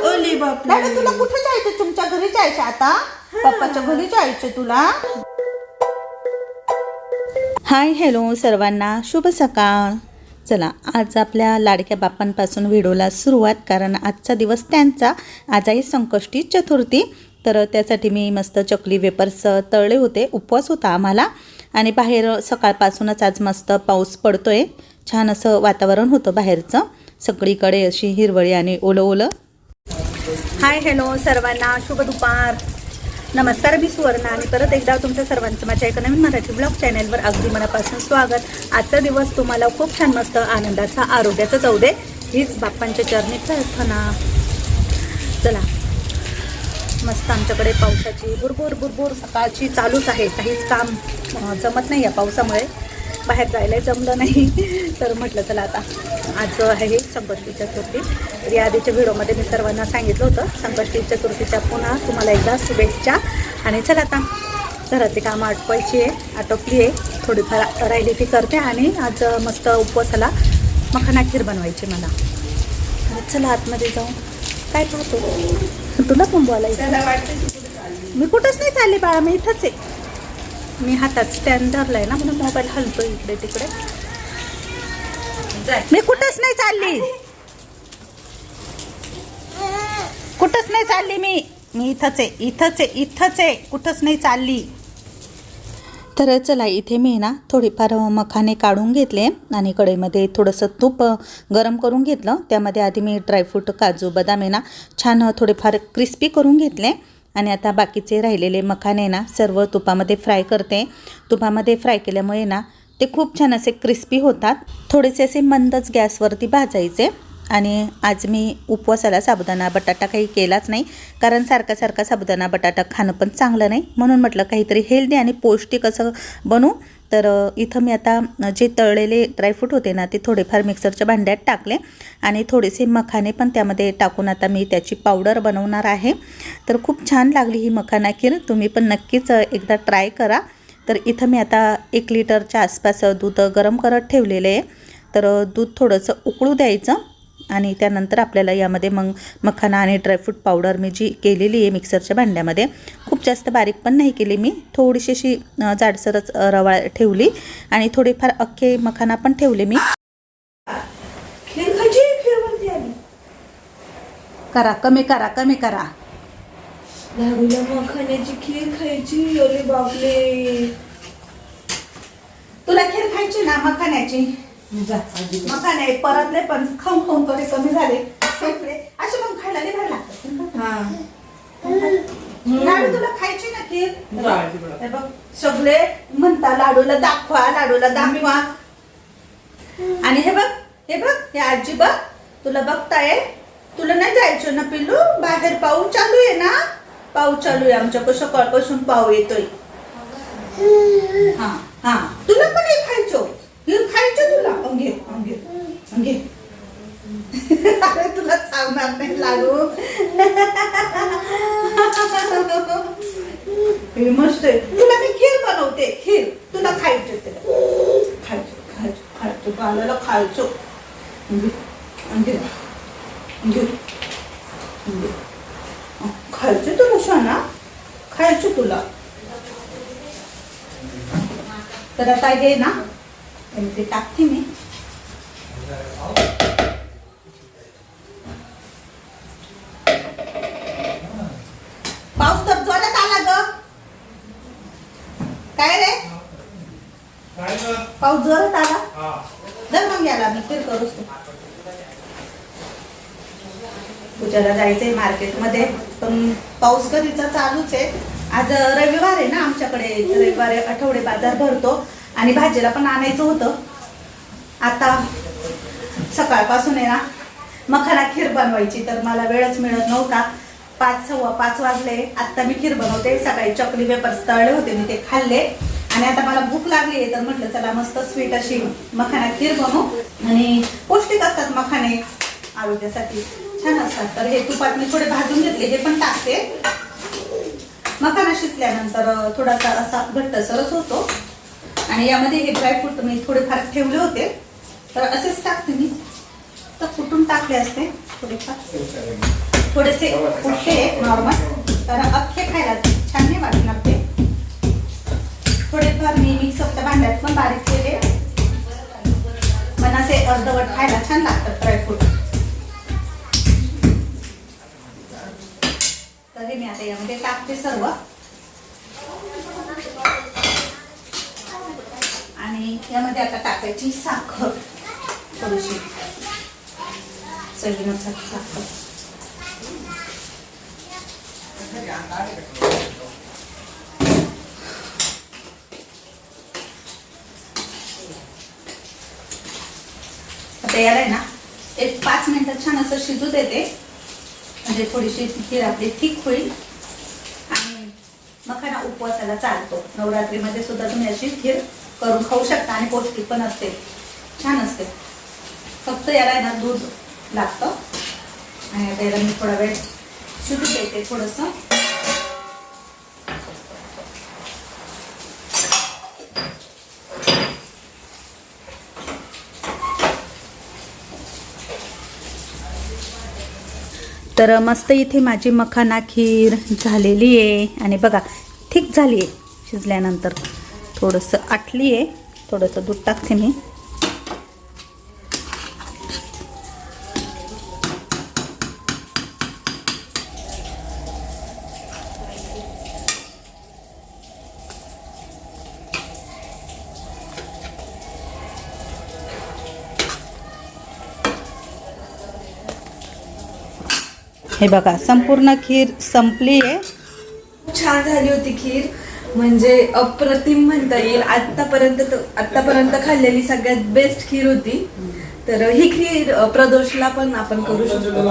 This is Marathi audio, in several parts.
ओली बाप लाडू तुला कुठे जायचं? तुमच्या घरी जायचं आता? पप्पाच्या घरी जायचं तुला? हाय हॅलो सर्वांना, शुभ सकाळ. चला आज आपल्या लाडक्या बाप्पांपासून व्हिडिओला सुरुवात, कारण आजचा दिवस त्यांचा. आज आहे संकष्टी चतुर्थी, तर त्यासाठी मी मस्त चकली वेपर्स तळले होते. उपवास होता आम्हाला आणि बाहेर सकाळपासूनच आज मस्त पाऊस पडतोय. छान असं वातावरण होतं बाहेरचं, सगळीकडे अशी हिरवळी आणि ओलं ओलं. हाय हॅलो सर्वांना, शुभ दुपार. नमस्कार, मी सुवर्णा आणि परत एकदा तुमचं सर्वांचं माझ्या एका नवीन मराठी ब्लॉग चॅनलवर अगदी मनापासून स्वागत. आजचा दिवस तुम्हाला खूप छान मस्त आनंदाचा आरोग्याचा जाऊ दे, हीच बाप्पांच्या चरणी प्रार्थना. चला मस्त आमच्याकडे पावसाची बुरबुर बुरबुर सकाळची चालूच आहे. काहीच काम जमत नाही या पावसामुळे, बाहेर जायला जमलं नाही. तर म्हटलं चला आता आज आहे संकष्टी चतुर्थी. तर या आधीच्या व्हिडिओमध्ये मी सर्वांना सांगितलं होतं संकष्टी चतुर्थीच्या पुन्हा तुम्हाला एकदा शुभेच्छा. आणि चला आता घरातली कामं आटपायची आहे, आटोपली आहे, थोडीफार राहिली ती करते. आणि आज मस्त उपवासाला मखाना खीर बनवायची मला. चला आतमध्ये जाऊ, काय पाहतो तुला पण बोलायचं. मी कुठंच नाही चालली बाळा, मी इथंच आहे. मी हातात स्टँड धरलाय ना, म्हणून मोबाईल हलतो इकडे तिकडे. मी कुठंच नाही चालली, कुठंच नाही चालली. मी इथंच आहे, इथंच आहे, इथंच आहे, कुठंच नाही चालली. तर चला इथे मी ना थोडीफार मखाने काढून घेतले आणि कढईमध्ये थोडंसं तूप गरम करून घेतलं. त्यामध्ये आधी मी ड्रायफ्रूट, काजू, बदाम आहे ना छान थोडेफार क्रिस्पी करून घेतले. आणि आता बाकीचे राहिलेले मखाने ना सर्व तुपामध्ये फ्राय करते. तुपामध्ये फ्राय केल्यामुळे ना ते खूप छान असे क्रिस्पी होतात. थोडेसे असे मंदच गॅसवरती भाजायचे. आणि आज मी उपवासाला साबुदाणा बटाटा काही केलाच नाही, कारण सारखा सारखा साबुदाणा बटाटा खाणं पण चांगलं नाही. म्हणून म्हटलं काहीतरी हेल्दी आणि पौष्टिक असं बनवू. तर इथं मी आता जे तळलेले ड्रायफ्रूट होते ना ते थोडेफार मिक्सरच्या भांड्यात टाकले आणि थोडेसे मखाने पण त्यामध्ये टाकून आता मी त्याची पावडर बनवणार आहे. तर खूप छान लागली ही मखाना खीर, तुम्ही पण नक्कीच एकदा ट्राय करा. तर इथं मी आता 1 लिटरच्या आसपास दूध गरम करत ठेवलेले आहे. तर दूध थोडंसं उकळू द्यायचं आणि त्यानंतर आपल्याला यामध्ये मग मखाना आणि ड्रायफ्रूट पावडर मी जी केलेली आहे मिक्सरच्या भांड्यामध्ये, खूप जास्त बारीक पण नाही केली मी, थोडीशी अशी जाडसरच रवा ठेवली आणि थोडेफार अख्खे मखाना पण ठेवले मी. खीर खायची, खीर बनते आली. करा, कमी करा, कमी करा. लाडूला मखाण्याची खीर खायची. ओली बापले, तुला खीर खायची ना मखाण्याची? मखाने परतले पण खाऊन खाऊन थोडे कमी झाले. असे पण खायला नाही भारी लागतात. लाडू तुला खायची ना खीर? हे बघ सगळे म्हणता लाडूला दाखवा, लाडूला दाखवा. आणि हे बघ, हे बघ, हे आजी बघ तुला बघताय. तुला नाही जायचं ना पिल्लू बाहेर? पाऊस चालू आहे ना, पाऊस चालू आहे आमच्याकडे, सकाळपासून पाऊस येतोय. हा हा, तुला पण हे खायचो, खायचं तुला. अंगे अंगे अंगे. अरे तुला सांगणार नाही लाडू. मस्त आहे. तुला मी खीर बनवते, खीर तुला खायचं. खायचं खायचं खायचं, बाळाला खायचं. अंगे अंगे अंगे खायचं तुला शाना, खायचं तुला. तर आता हे ना ते टाकते मी. पाऊस तर जोरात आला ग. काय रे, पाऊस जोरात आला. जर मग याला मी खीर करूच. पूजाला जायचंय मार्केटमध्ये, पण पाऊस कधीचा चालूच आहे. आज रविवार आहे ना, आमच्याकडे रविवारी आठवडे बाजार भरतो आणि भाजीला पण आणायचं होतं. आता सकाळपासून आहे ना मखाना खीर बनवायची, तर मला वेळच मिळत नव्हता. 5, 5:15 वाजले. आत्ता मी खीर बनवते. सकाळी चकली वेपर्स तळले होते मी, ते खाल्ले आणि आता मला भूक लागली आहे. तर म्हटलं चला मस्त स्वीट अशी मखाना खीर बनवू. आणि पौष्टिक असतात मखाने, आरोग्यासाठी छान असतात. तर हे तुपात मी थोडे भाजून घेतले, हे पण टाकते. मखाना शिजल्यानंतर थोडासा असा घट्टसरच होतो. आणि यामध्ये हे ड्रायफ्रूट मी थोडेफार ठेवले होते, तर असेच टाकते मी. तर कुठून टाकले असते थोडेफार. थोडेसे उठते नॉर्मल, तर अख्खे खायला छान नाही वाटणार ते. थोडेफार मी मिक्सअपच्या भांड्यात पण बारीक केले, पण असे अर्धवट खायला छान लागतात ड्रायफ्रूट. तरी मी आता यामध्ये टाकते सर्व. आणि यामध्ये आता टाकायची साखर थोडीशी, चवीनुसार साखर. आता याला आहे ना एक 5 मिनिटं छान असं शिजू देते, म्हणजे थोडीशी खीर आपली ठीक होईल. आणि मखाना उपवासाला चालतो. नवरात्रीमध्ये सुद्धा तुम्ही अशी खीर करून खाऊ शकता आणि पौष्टिक पण असते, छान असते. फक्त याला आहे ना दूध लागतं. आणि आता याला मी थोडा वेळ शिजू देते थोडंसं. तर मस्त इथे माझी मखाना खीर झालेली आहे. आणि बघा ठीक झाली आहे. शिजल्यानंतर थोडंसं आटली आहे. थोडंसं दूध टाकते मी. हे बघा संपूर्ण खीर संपली आहे. छान झाली होती खीर, म्हणजे अप्रतिम म्हणता येईल. आतापर्यंत खाल्लेली सगळ्यात बेस्ट खीर होती. तर ही खीर प्रदोषला पण आपण करू शकतो.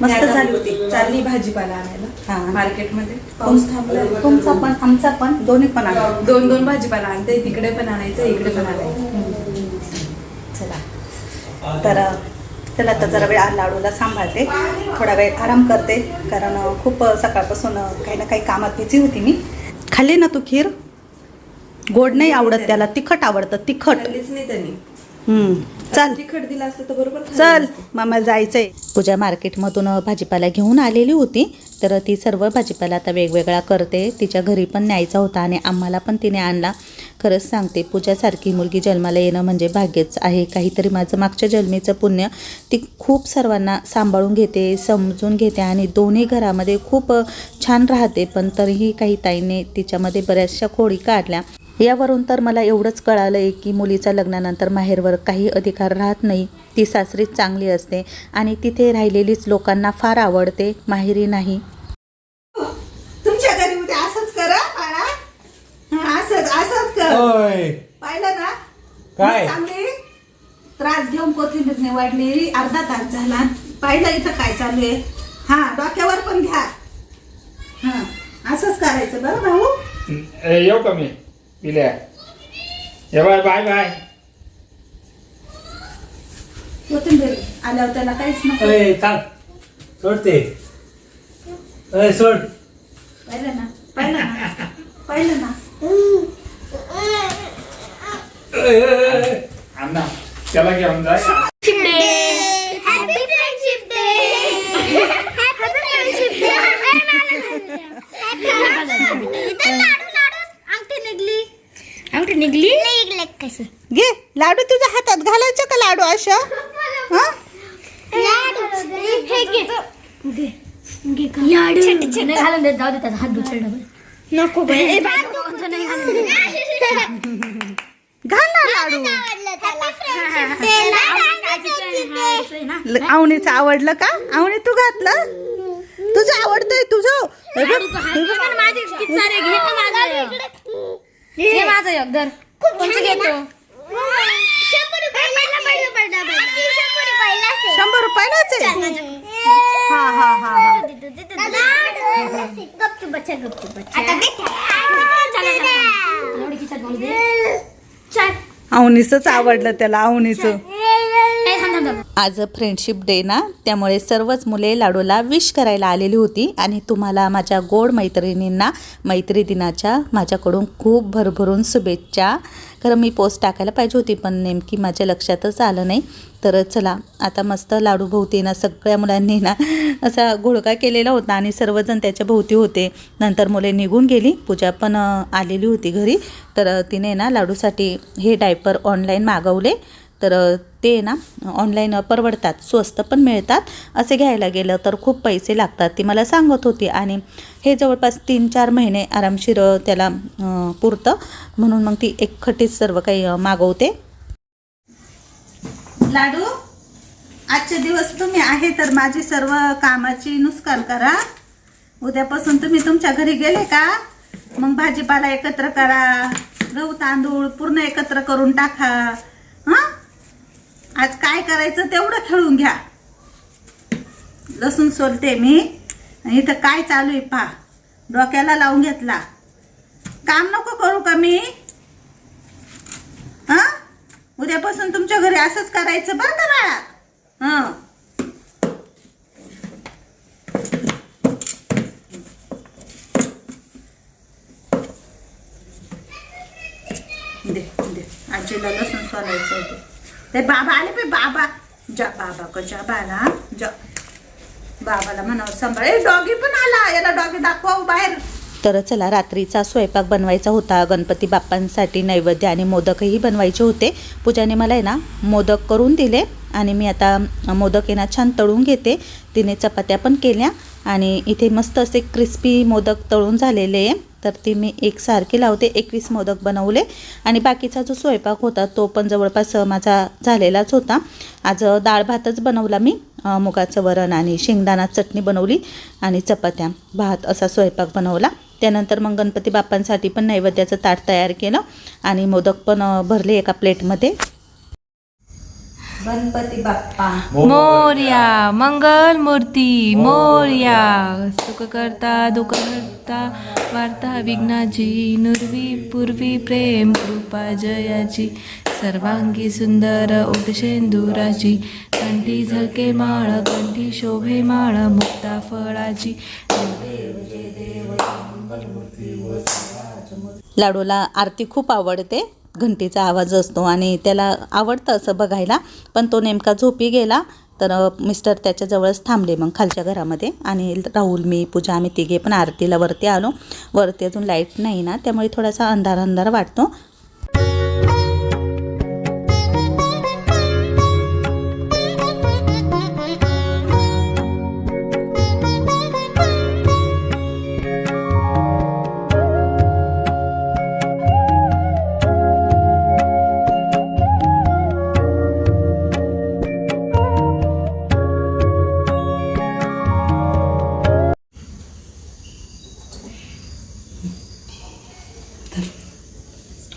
मस्त झाली होती. चालली भाजीपाला आणायला हा मार्केटमध्ये. पाऊस थांबला. तुमचा पण आमचा पण दोन्ही पण आणा. 2 भाजीपाला आणते. तिकडे पण आणायचं, इकडे पण आणायचं. चला तर चला आता जरा वेळ लाडूला सांभाळते, थोडा वेळ आराम करते, कारण खूप सकाळपासून काही ना काही कामात बिझी होती मी. खाल्ली ना तू खीर? गोड नाही आवडत त्याला, तिखट आवडतं. तिखट खाल्लीच नाही त्यांनी. चल तिखट दिला असतं तर बरोबर खाल्लं चल असतं. मामा जायचंय. पूजा मार्केटमधून भाजीपाला घेऊन आलेली होती, तर ती सर्व भाजीपाला आता वेगवेगळा करते. तिच्या घरी पण न्यायचा होता आणि आम्हाला पण तिने आणला. खरंच सांगते, पूजासारखी मुलगी जन्माला येणं म्हणजे भाग्यच आहे. काहीतरी माझं मागच्या जन्मीचं पुण्य. ती खूप सर्वांना सांभाळून घेते, समजून घेते आणि दोन्ही घरामध्ये खूप छान राहते. पण तरीही काही ताईने तिच्यामध्ये बऱ्याचशा खोडी काढल्या. यावरून तर मला एवढंच कळालं आहे की मुलीच्या लग्नानंतर माहेरवर काही अधिकार राहत नाही. ती सासरीच चांगली असते आणि तिथे राहिलेलीच लोकांना फार आवडते, माहेरी नाही. तुमच्या घरी उद्या असंच करा बाळा. असंच कर. पाहिलं ना काय? चांगली त्रास घेऊन कोथिंबीर निवडली. अर्धा तास झाला. पाहिलं इथं काय चालू आहे. हा डोक्यावर पण घ्या. हा असंच करायचं बरं भाऊ. येऊ का मी पिल्या? Bye bye bye. कोथिंबीर आल्यावर त्याला काहीच नको. चाल सोडते. सोड. पाहिलं ना पाहिलं ना. अण्णा त्याला घेऊन जाय. अंगठी निघली घे लाडू तुझ्या हातात घालायचं का लाडू अशा? घालून देत जाऊ दे, त्याचा हात दुसरं नको घाल ना लाडू. आवणीचं आवडलं का? आवणी तू घातलं? तुझं आवडतंय तुझं? हे माझं योगदार कोणचं घेतो? 100 रुपयालाच आहे. हा गपचूप बच्चा आवणीचंच आवडलं त्याला, आवणीचं. आज फ्रेंडशिप डे ना, त्यामुळे सर्वच मुले लाडूला विश करायला आलेली होती. आणि तुम्हाला माझ्या गोड मैत्रिणींना मैत्री दिनाच्या माझ्याकडून खूप भरभरून शुभेच्छा. खरं मी पोस्ट टाकायला पाहिजे होती, पण नेमकी माझ्या लक्षातच आलं नाही. तर चला, आता मस्त लाडू भोवती ना सगळ्या मुलांनी ना असा घोळका केलेला होता आणि सर्वजण त्याच्या भोवती होते. नंतर मुले निघून गेली. पूजा पण आलेली होती घरी. तर तिने ना लाडूसाठी हे डायपर ऑनलाईन मागवले. तर ते ना ऑनलाईन परवडतात, स्वस्त पण मिळतात. असे घ्यायला गेलं तर खूप पैसे लागतात, ती मला सांगत होती. आणि हे जवळपास 3-4 महिने आरामशीर त्याला पुरतं. म्हणून मग ती एकखटीच सर्व काही मागवते. लाडू, आजचे दिवस तुम्ही आहे तर माझी सर्व कामाची नुकसान करा. उद्यापासून तुम्ही तुमच्या घरी गेले का मग भाजीपाला एकत्र करा, गहू तांदूळ पूर्ण एकत्र करून टाका. हां, आज काय करायचं तेवढं खेळून घ्या. लसूण सोलते मी. इथं काय चालू आहे पहा, डोक्याला लावून घेतला. काम नको करू का मी? हां, उद्यापासून तुमच्या घरी असंच करायचं बरं का बाळा. हां, दे दे, आजीला लसूण सोलायचं होतं. ते बाबा आले पे, बाबा जा, बाबा को जा, बाळा जा. बाबाला म्हणावं सांभाळ. डॉगी पण आला, याला डॉगी दाखवा बाहेर. तर चला, रात्रीचा स्वयंपाक बनवायचा होता. गणपती बाप्पांसाठी नैवेद्य आणि मोदकही बनवायचे होते. पूजाने मला आहे ना मोदक करून दिले आणि मी आता मोदक आहे ना छान तळून घेते. तिने चपात्या पण केल्या आणि इथे मस्त असे क्रिस्पी मोदक तळून झालेले आहे. तर ती मी एकसारखी लावते. 21 मोदक बनवले आणि बाकीचा जो स्वयंपाक होता तो पण जवळपास माझा झालेलाच होता. आज डाळ भातच बनवला मी. मुगाचं वरण आणि शेंगदाणा चटणी बनवली आणि चपात्या भात असा स्वयंपाक बनवला. त्यानंतर मग गणपती बाप्पांसाठी पण नैवेद्याचं ताट तयार केलं आणि मोदक पण भरले एका प्लेटमध्ये. गणपती बाप्पा मोरया, मंगल मूर्ती मोरया, सुख करता दुःख हरता, वार्ता विघ्नाची, नुर्वी पूर्वी प्रेम कृपा जयाची, सर्वांगी सुंदर ओटशेंदुराची, कंठी झळके माळ, कंठी शोभे माळ, मुक्ता फळाची. लाडूला आरती खूप आवडते. घंटीचा आवाज असतो आणि त्याला आवडतं असं बघायला. पण तो नेमका झोपी गेला. तर मिस्टर त्याच्याजवळच थांबले मग खालच्या घरामध्ये. आणि राहुल, मी, पूजा आम्ही तिघे पण आरतीला वरती आलो. वरती अजून लाईट नाही ना, त्यामुळे थोडासा अंधार अंधार वाटतो.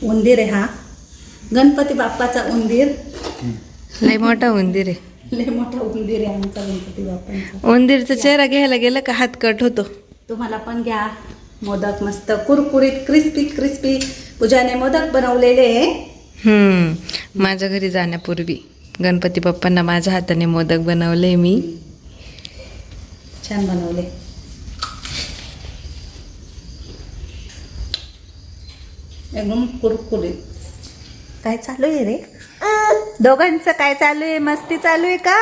उंदीर आहे हा, गणपती बाप्पाचा उंदीर. लय मोठा उंदीर आहे. लय मोठा उंदीर आहे आमचा गणपती बाप्पांचा. उंदीरचा चेहरा घ्यायला गेलं का हात कट होतो. तुम्हाला पण घ्या मोदक, मस्त कुरकुरीत क्रिस्पी क्रिस्पी. पूजाने मोदक बनवलेले. माझ्या घरी जाण्यापूर्वी गणपती बाप्पांना माझ्या हाताने मोदक बनवले मी. छान बनवले. एकदम कुरकुरीत. काय चालू आहे रे दोघांचं? काय चालू आहे? मस्ती चालू आहे का?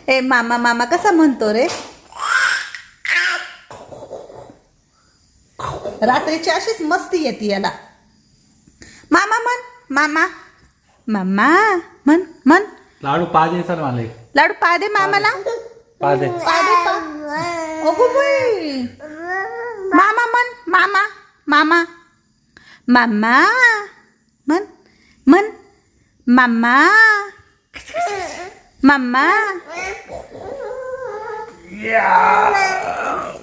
ए मामा, मामा कसा म्हणतो रे? रात्रीची अशीच मस्ती येते याला. मामा म्हण, मामा मामा म्हण म्हण. लाडू पादे सर मला. लाडू पादे मामाला. पादे पादे पा. अगो बाई. मामा म्हण, मामा मामा मामा म्हण म्हण. मामा मामा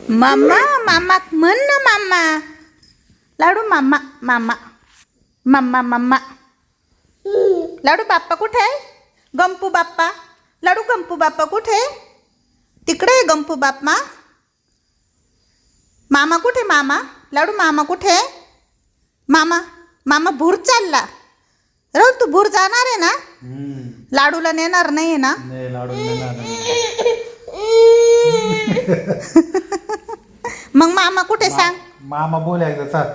मामा मामा म्हण ना मामा. लाडू मामा मामा मामा मामा. लाडू बाप्पा कुठे आहे? गंपू बाप्पा. लाडू गंपू बाप्पा कुठे आहे? तिकडे आहे गंपू बाप्पा. मामा कुठे? मामा. लाडू मामा कुठे? मामा. मामा भूर चालला. राहुल तू भूर जाणार आहे ना? हम्म. लाडूला नेणार नाही ना? नाही लाडू नेणार नाही. मग मामा कुठे सांग? मामा बोल एकदा चल.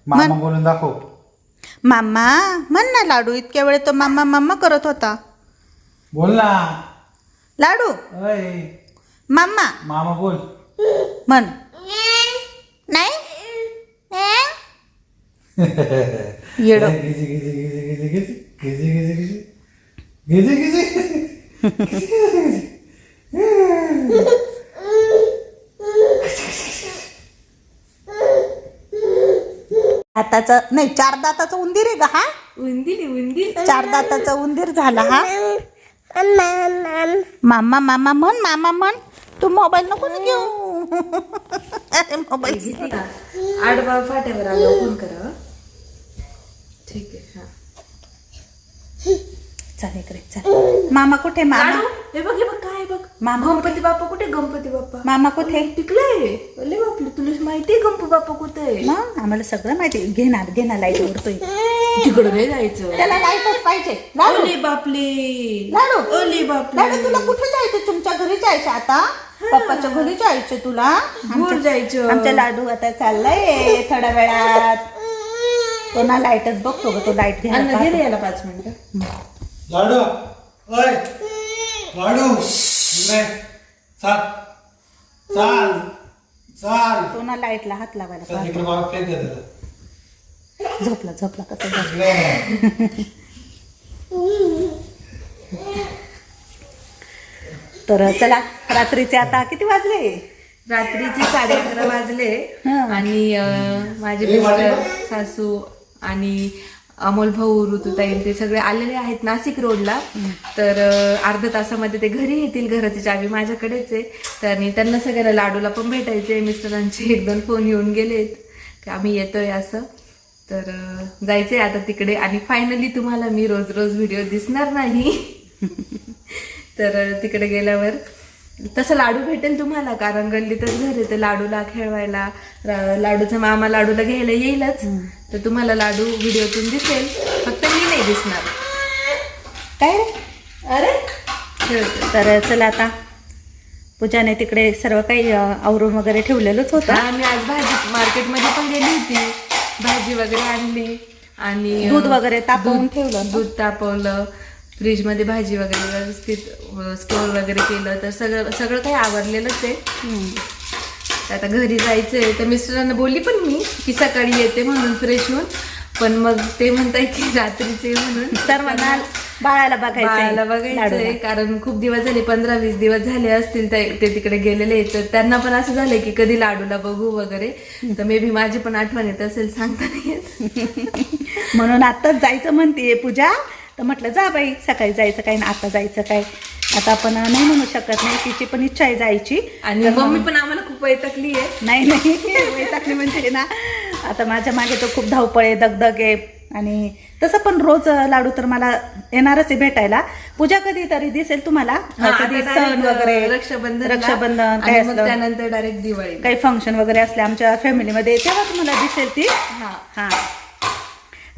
मामा म्हण. बोलून दाखव. मामा म्हण ना. लाडू इतक्या वेळ तो मामा मामा करत होता. बोल ना. लाडू अय मामा मामा बोल. म्हण. नाही येडो. गिजी गिजी गिजी गिजी गिजी गिजी गिजी गिजी गिजी. दाताचं नाही 4 दाताचं उंदीर आहे का हा? उंदीर 4 दाताचा उंदीर झाला हा. मामा मामा म्हण. मामा म्हण. तू मोबाईल नको ना घेऊ. अरे मोबाईल आडवा फाट्यावर आलो फोन करा. ठीक आहे. हा. चल इकडे चल. मामा कुठे? मामा लाडू, हे बघ काय बघ. मामा गणपती बाप्पा कुठे? गणपती बाप्पा मामा कुठे? टिकलाय. अरे बापले, तुला माहितीये गणपती बाप्पा कुठे? मग आम्हाला सगळं माहिती. घेणार लाईट उडतोय. तिकडे नाही जायचं. त्याला लाईटच पाहिजे. लाडू ओले बापले. लाडू ओले बापले. लाडू तुला कुठे जायचं? तुमच्या घरी जायचं आता? पप्पाच्या घरी जायचं तुला? दूर जायचं. आमच्या लाडू आता चाललाय थोड्या वेळात. तो ना लाईटच बघतो ग. तो लाईट अन्न घ्यायला घे रे याला 5 मिनिटं. लाडू ओय लाडू इकडे चाल चाल चाल. तो ना लाईटला हात लावायला चल पाहतो. इकडे मला प्लेट दे त्याला. झोपला कसं झोपला. इकडे. तर चला रात्रीचे आता किती वाजले? रात्रीचे 11:30 वाजले. हं. आणि माझे मिस्टर, सासू आणि अमोल भाऊ, ऋतुताई ते सगळे आलेले आहेत नाशिक रोडला. तर अर्ध्या तासामध्ये ते घरी येतील. घराची चावी माझ्याकडेच आहे. तर आणि त्यांना सगळ्यांना लाडूला पण भेटायचे. मिस्टरांचे 1-2 फोन येऊन गेलेत की आम्ही येतोय असं. तर जायचंय आता तिकडे. आणि फायनली तुम्हाला मी रोज व्हिडिओ दिसणार नाही. तर तिकडे गेल्यावर तसं लाडू भेटेल तुम्हाला, कारण गल्लीतच घर आहे. तर लाडूला खेळवायला लाडूचा मामा लाडूला घ्यायला येईलच. तर तुम्हाला लाडू व्हिडिओतून दिसेल, फक्त मी नाही दिसणार. काय रे? अरे तर चला आता पूजाने तिकडे सर्व काही आवरून वगैरे ठेवलेलंच होतं. हा, मी आज भाजी मार्केटमध्ये पण गेली होती. भाजी वगैरे आणली आणि दूध वगैरे तापवून ठेवलं. दूध तापवलं. फ्रीजमध्ये भाजी वगैरे व्यवस्थित स्टोर वगैरे केलं. तर सगळं काही आवरलेलंच आहे. तर आता घरी जायचंय. तर मिस्टरांना बोलली पण मी की सकाळी येते म्हणून फ्रेश होऊन. पण मग ते म्हणताय की रात्रीचे म्हणून. सर्वांना बाळाला बघायचंय. कारण खूप दिवस झाले, 15-20 दिवस झाले असतील ते तिकडे गेलेले. तर त्यांना पण असं झालंय की कधी लाडूला बघू वगैरे. तर मे बी माझी पण आठवण येत असेल, सांगता नाही येत. म्हणून आताच जायचं म्हणते पूजा. तर म्हटलं जा बाई, सकाळी जायचं काय ना आता जायचं काय. आता आपण नाही म्हणू शकत नाही. तिची पण इच्छा आहे जायची. आणि मम्मी पण आम्हाला खूप वैतागली आहे. नाही वैतागली म्हणजे ना, आता माझ्या मागे तो खूप धावपळ आहे, दगदग आहे. आणि तसं पण रोज लाडू तर मला येणारच आहे भेटायला. पूजा कधीतरी दिसेल तुम्हाला. कधी सण वगैरे, रक्षाबंधन काय मग असलं, त्यानंतर डायरेक्ट दिवाळी, काही फंक्शन वगैरे असले आमच्या फॅमिलीमध्ये, तेव्हा तुम्हाला दिसेल ती. हां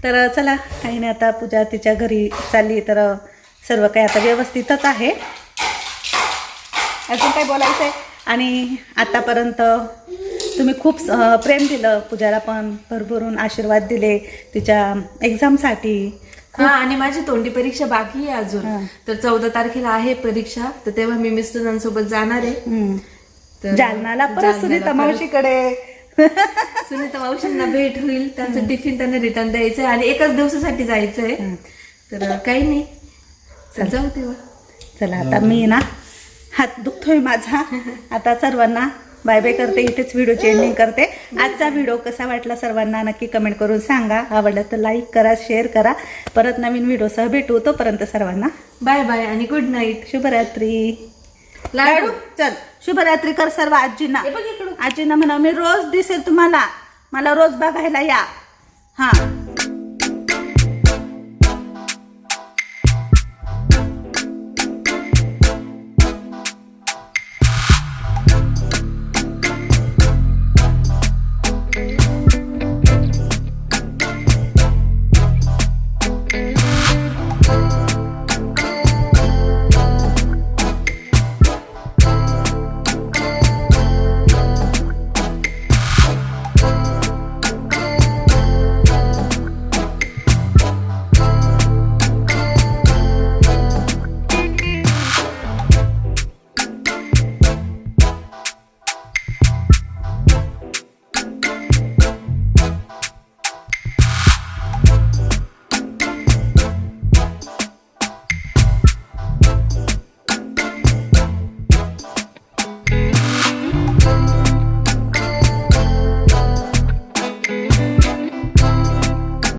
तर चला, काही नाही, आता पूजा तिच्या घरी चालली. तर सर्व काही आता व्यवस्थितच आहे. अजून काय बोलायचं आहे. आणि आतापर्यंत तुम्ही खूप प्रेम दिलं पूजाला, पण भरभरून आशीर्वाद दिले तिच्या एक्झामसाठी. हा, आणि माझी तोंडी परीक्षा बाकी आहे अजून. तर 14 तारखेला आहे परीक्षा. तर तेव्हा मी मिस्टरांसोबत जाणार आहे. तर जालनाला परत सुनीता मावशीकडे. सुनीता मावशींना भेट होईल. त्यांचं टिफिन त्यांना रिटर्न द्यायचंय आणि एकाच दिवसासाठी जायचंय. तर काही नाही, जाऊ तेव्हा. चला आता मी ना, हात दुखतोय माझा. आता सर्वांना बाय बाय करते. इथेच व्हिडिओची एंडिंग करते. आजचा व्हिडिओ कसा वाटला सर्वांना नक्की कमेंट करून सांगा. आवडलं तर लाईक करा, शेअर करा. परत नवीन व्हिडिओसह भेटू. तोपर्यंत सर्वांना बाय बाय आणि गुड नाईट. शुभरात्री. लाडू चल शुभरात्री कर सर्व आजींना. आजींना म्हणा मी रोज दिसेल तुम्हाला, मला रोज बघायला या. हा.